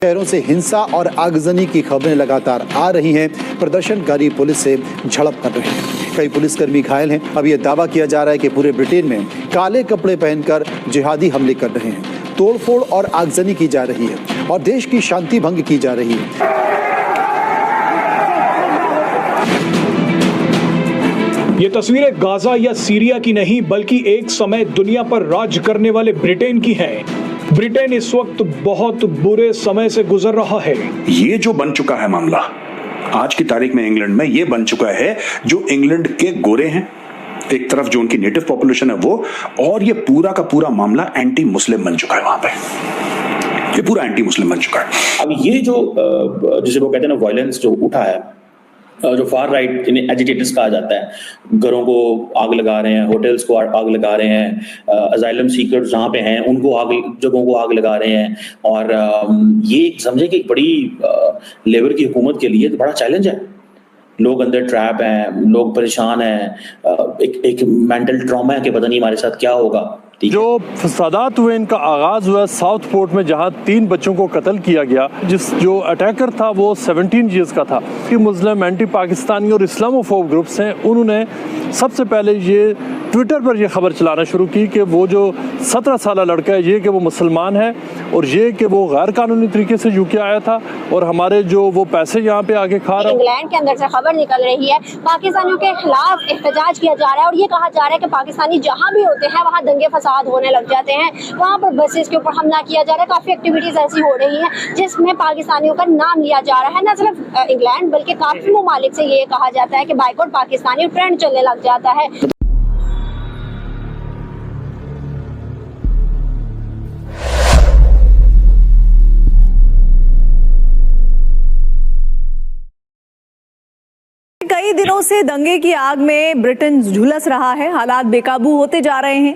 शहरों से हिंसा और आगजनी की खबरें लगातार आ रही हैं। प्रदर्शनकारी पुलिस से झड़प कर रहे हैं, कई पुलिसकर्मी घायल हैं। अब यह दावा किया जा रहा है कि पूरे ब्रिटेन में काले कपड़े पहनकर जिहादी हमले कर रहे हैं, तोड़फोड़ और आगजनी की जा रही है और देश की शांति भंग की जा रही है। ये तस्वीरें गाजा या सीरिया की नहीं बल्कि एक समय दुनिया पर राज करने वाले ब्रिटेन की हैं। ब्रिटेन इस वक्त बहुत बुरे समय से गुजर रहा है। ये जो बन चुका है मामला आज की तारीख में इंग्लैंड में, ये बन चुका है जो इंग्लैंड के गोरे हैं एक तरफ, जो उनकी नेटिव पॉपुलेशन है वो, और ये पूरा का पूरा मामला एंटी मुस्लिम बन चुका है। वहां पे ये पूरा एंटी मुस्लिम बन चुका है। अब ये जो जिसे वो कहते हैं ना वायलेंस जो उठा है, जो फार राइट जिन्हें एजिटेटर्स कहा जाता है, घरों को आग लगा रहे हैं, होटल्स को आग लगा रहे हैं, असाइलम सीकर्स जहाँ पे हैं उनको जगहों को आग लगा रहे हैं। और ये समझे कि एक बड़ी लेबर की हुकूमत के लिए बड़ा चैलेंज है। लोग अंदर ट्रैप हैं, लोग परेशान हैं, एक मेंटल ट्रॉमा है कि पता नहीं हमारे साथ क्या होगा। जो फसादात हुए इनका आगाज हुआ साउथपोर्ट में, जहां 3 बच्चों को कत्ल किया गया। जो अटैकर था वो 17 ईयर्स का था। कि मुस्लिम एंटी पाकिस्तानी और इस्लामोफोब ग्रुप्स हैं, उन्होंने सबसे पहले ये ट्विटर पर ये खबर चलाना शुरू की कि वो जो 17 साल लड़का है, ये कि वो मुसलमान है और ये कि वो गैर कानूनी तरीके से यूके आया था और हमारे जो वो पैसे यहाँ पे आगे खा रहा है। इंग्लैंड के अंदर से खबर निकल रही है, पाकिस्तानियों के खिलाफ एहतजाज किया जा रहा है और ये कहा जा रहा है कि पाकिस्तानी जहाँ भी होते हैं वहाँ दंगे फसाद होने लग जाते हैं, वहाँ पर बसेस के ऊपर हमला किया जा रहा है। काफी एक्टिविटीज ऐसी हो रही हैं जिसमें पाकिस्तानियों का नाम लिया जा रहा है। न सिर्फ इंग्लैंड बल्कि काफी ममालिक से ये कहा जाता है कि बाइकआउट पाकिस्तानी ट्रेंड चलने लग जाता है। कई दिनों से दंगे की आग में ब्रिटेन झुलस रहा है, हालात बेकाबू होते जा रहे हैं,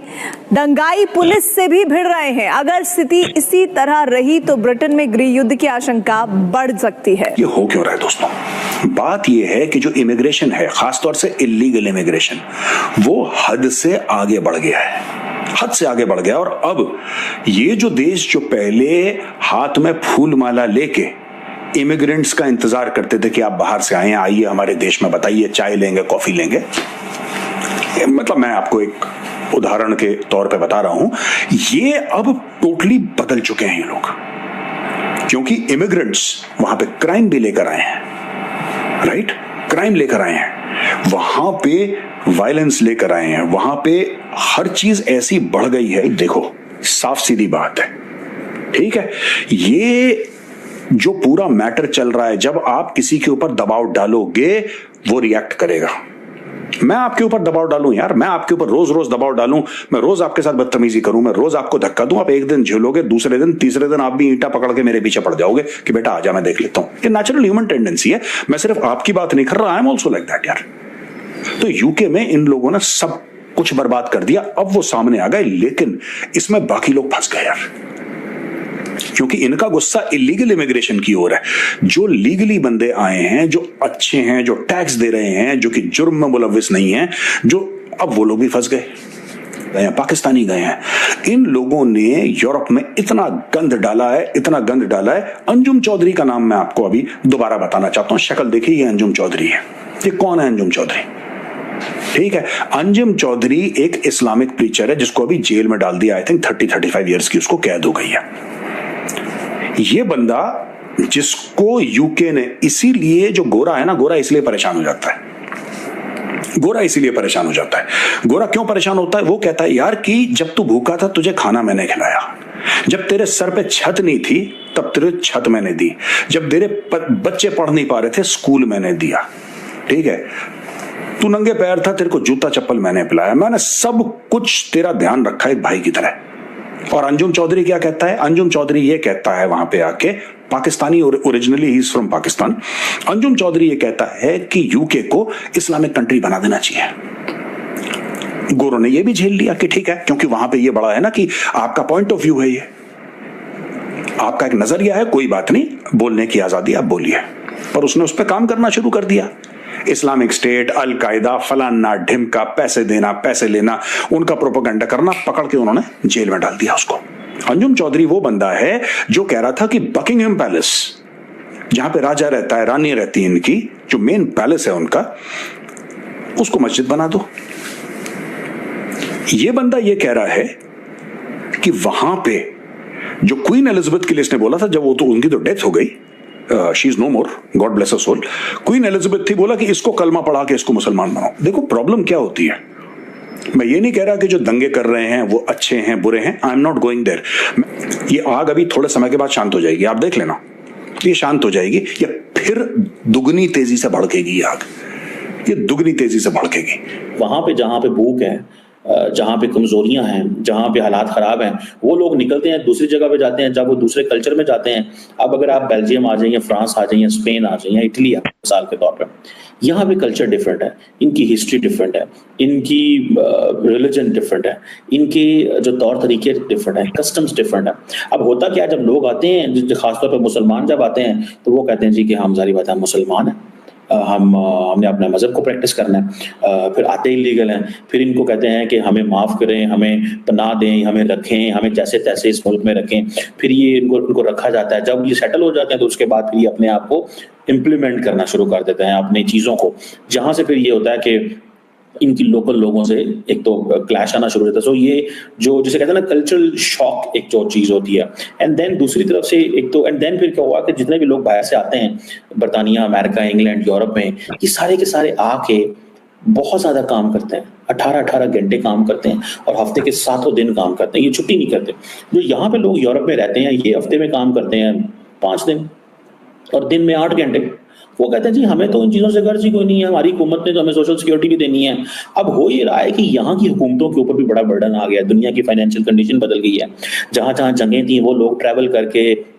दंगाई पुलिस से भी भिड़ रहे हैं। अगर स्थिति इसी तरह रही तो ब्रिटेन में गृह युद्ध की आशंका बढ़ सकती है। ये हो क्यों रहा है दोस्तों? बात ये है कि जो इमिग्रेशन है, खासतौर से इलीगल इमिग्रेशन, वो हद से आगे बढ़ गया है, हद से आगे बढ़ गया। और अब ये जो देश जो पहले हाथ में फूल माला लेके इमिग्रेंट्स का इंतजार करते थे कि आप बाहर से आए, आइए हमारे देश में, बताइए चाय लेंगे, कॉफी लेंगे, मतलब मैं आपको एक उदाहरण के तौर पे बता रहा हूं, ये अब टोटली बदल चुके हैं ये लोग, क्योंकि इमिग्रेंट्स वहां पे क्राइम भी लेकर आए हैं, राइट? क्राइम लेकर आए हैं, वहां पे वायलेंस लेकर आए हैं, वहां पे हर चीज ऐसी बढ़ गई है। देखो साफ सीधी बात है, ठीक है, ये जो पूरा मैटर चल रहा है, जब आप किसी के ऊपर दबाव डालोगे वो रिएक्ट करेगा। मैं आपके ऊपर दबाव डालूं यार, मैं आपके ऊपर रोज रोज दबाव डालूं, मैं रोज आपके साथ बदतमीजी करूं, मैं रोज आपको धक्का दूं, आप एक दिन झेलोगे, दूसरे दिन तीसरे दिन आप भी ईंटा पकड़ के मेरे पीछे पड़ जाओगे कि बेटा आजा मैं देख लेता हूं। ये नेचुरल ह्यूमन टेंडेंसी है। मैं सिर्फ आपकी बात नहीं कर रहा, I am also like that यार। तो यूके में इन लोगों ने सब कुछ बर्बाद कर दिया, अब वो सामने आ गए, लेकिन इसमें बाकी लोग फंस गए यार, क्योंकि इनका गुस्सा इलीगल इमिग्रेशन की ओर है। जो लीगली बंदे आए हैं, जो अच्छे हैं, जो टैक्स दे रहे हैं, जो कि जुर्म में मुलविस नहीं है, जो अब वो लोग भी फंस गए, पाकिस्तानी गए हैं। इन लोगों ने यूरोप में इतना गंद डाला है, इतना गंद डाला है। अंजुम चौधरी का नाम मैं आपको अभी दोबारा बताना चाहता हूं, शक्ल देखिए, ये अंजुम चौधरी है। ये कौन है अंजुम चौधरी? ठीक है, अंजुम चौधरी एक इस्लामिक प्रीचर है जिसको अभी जेल में डाल दिया, आई थिंक 30-35 ईयर्स की उसको कैद हो गई है। ये बंदा जिसको यूके ने, इसीलिए जो गोरा है ना, गोरा इसलिए परेशान हो जाता है, गोरा इसीलिए परेशान हो जाता है। गोरा क्यों परेशान होता है? वो कहता है यार कि जब तू भूखा था तुझे खाना मैंने खिलाया, जब तेरे सर पे छत नहीं थी तब तेरे छत मैंने दी, जब तेरे बच्चे पढ़ नहीं पा रहे थे स्कूल मैंने दिया, ठीक है, तू नंगे पैर था तेरे को जूता चप्पल मैंने पिलाया, मैंने सब कुछ तेरा ध्यान रखा एक भाई की तरह। और अंजुम चौधरी क्या कहता है? अंजुम चौधरी ये कहता है वहां पे आके, Pakistani originally he is from Pakistan, Anjum Chaudhary ये कहता है कि यूके को इस्लामिक कंट्री बना देना चाहिए। गोरों ने ये भी झेल लिया कि ठीक है, क्योंकि वहां पे ये बड़ा है ना कि आपका पॉइंट ऑफ व्यू है, ये आपका एक नजरिया है, कोई बात नहीं, बोलने की आजादी, आप बोलिए। पर उसने उस पर काम करना शुरू कर दिया। इस्लामिक स्टेट, अल कायदा, फलाना ढिमका, पैसे देना, पैसे लेना, उनका प्रोपेगेंडा करना, पकड़ के उन्होंने जेल में डाल दिया उसको। अंजुम चौधरी वो बंदा है जो कह रहा था कि बकिंगहम पैलेस, जहां पे राजा रहता है, रानी रहती है इनकी, जो मेन पैलेस है उनका, उसको मस्जिद बना दो। ये बंदा ये कह रहा है कि वहां पे जो क्वीन एलिजाबेथ के लिए इसने बोला था, जब वो तो उनकी तो डेथ हो गई, she is no more, God bless her soul, Queen Elizabeth थी, बोला कि इसको कलमा पढ़ा के इसको मुसलमान बनाओ। देखो प्रॉब्लम क्या होती है, मैं ये नहीं कह रहा कि जो दंगे कर रहे हैं वो अच्छे हैं बुरे हैं, I am not going there. ये आग अभी थोड़े समय के बाद शांत हो जाएगी, आप देख लेना, ये शांत हो जाएगी, या फिर दुगनी तेजी से भड़केगी आग, ये दुगनी तेजी से भड़केगी। वहां पे जहां पे भूख है, जहाँ पे कमजोरियां हैं, जहाँ पे हालात खराब हैं, वो लोग निकलते हैं दूसरी जगह पे जाते हैं, जब वो दूसरे कल्चर में जाते हैं। अब अगर आप बेल्जियम आ जाइए, फ्रांस आ जाइए, स्पेन आ जाइए, इटली आ मिसाल के तौर पे, यहाँ पे कल्चर डिफरेंट है, इनकी हिस्ट्री डिफरेंट है, इनकी रिलीजन डिफरेंट है, इनके जो तौर तरीके डिफरेंट है, कस्टम्स डिफरेंट है। अब होता क्या, जब लोग आते हैं, खासतौर पर मुसलमान जब आते हैं, तो वो कहते हैं जी कि हम जारी बात है मुसलमान है, हमने अपने मज़हब को प्रैक्टिस करना है, फिर आते ही लीगल हैं, फिर इनको कहते हैं कि हमें माफ़ करें, हमें पनाह दें, हमें रखें, हमें जैसे तैसे इस मुल्क में रखें। फिर ये इनको रखा जाता है, जब ये सेटल हो जाते हैं तो उसके बाद फिर ये अपने आप को इम्प्लीमेंट करना शुरू कर देते हैं, अपनी चीज़ों को, जहाँ से फिर ये होता है कि इनकी लोकल लोगों से एक तो क्लैश आना शुरू हो जाता है। सो ये जो जिसे कहते हैं ना कल्चरल शॉक, एक जो चीज होती है, एंड देन दूसरी तरफ से एक तो एंड देन फिर क्या हुआ कि जितने भी लोग बाहर से आते हैं, बरतानिया, अमेरिका, इंग्लैंड, यूरोप में, ये सारे के सारे आके बहुत ज्यादा काम करते हैं, 18-18 घंटे काम करते हैं और हफ्ते के 7 दिन काम करते हैं, ये छुट्टी नहीं करते। जो यहाँ पे लोग यूरोप में रहते हैं, ये हफ्ते में काम करते हैं 5 दिन और दिन में 8 घंटे। वो कहते हैं जी हमें तो इन चीज़ों से गर्ज ही कोई नहीं है, हमारी हुकूमत ने तो हमें सोशल सिक्योरिटी भी देनी है। अब हो ये रहा है कि यहाँ की हुकूमतों के ऊपर भी बड़ा बर्डन आ गया है, दुनिया की फाइनेंशियल कंडीशन बदल गई है, जहाँ जहाँ जंगें थी वो लोग ट्रैवल करके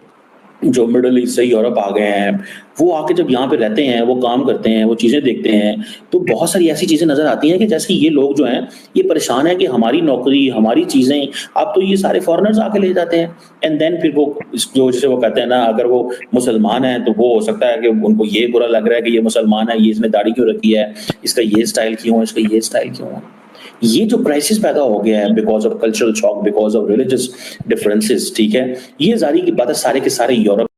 जो मिडल ईस्ट से यूरोप आ गए हैं, वो आके जब यहाँ पे रहते हैं, वो काम करते हैं, वो चीज़ें देखते हैं, तो बहुत सारी ऐसी चीज़ें नज़र आती हैं कि जैसे ये लोग जो हैं ये परेशान है कि हमारी नौकरी, हमारी चीज़ें, अब तो ये सारे फॉरेनर्स आके ले जाते हैं। एंड देन फिर वो जो जैसे वो कहते हैं ना, अगर वो मुसलमान है तो वो हो सकता है कि उनको ये बुरा लग रहा है कि ये मुसलमान है, ये इसने दाढ़ी क्यों रखी है, इसका ये स्टाइल क्यों है, इसका ये स्टाइल क्यों है। ये जो क्राइसिस पैदा हो गया है because of cultural shock, because of religious differences, ठीक है, ये जारी की बात है सारे के सारे यूरोप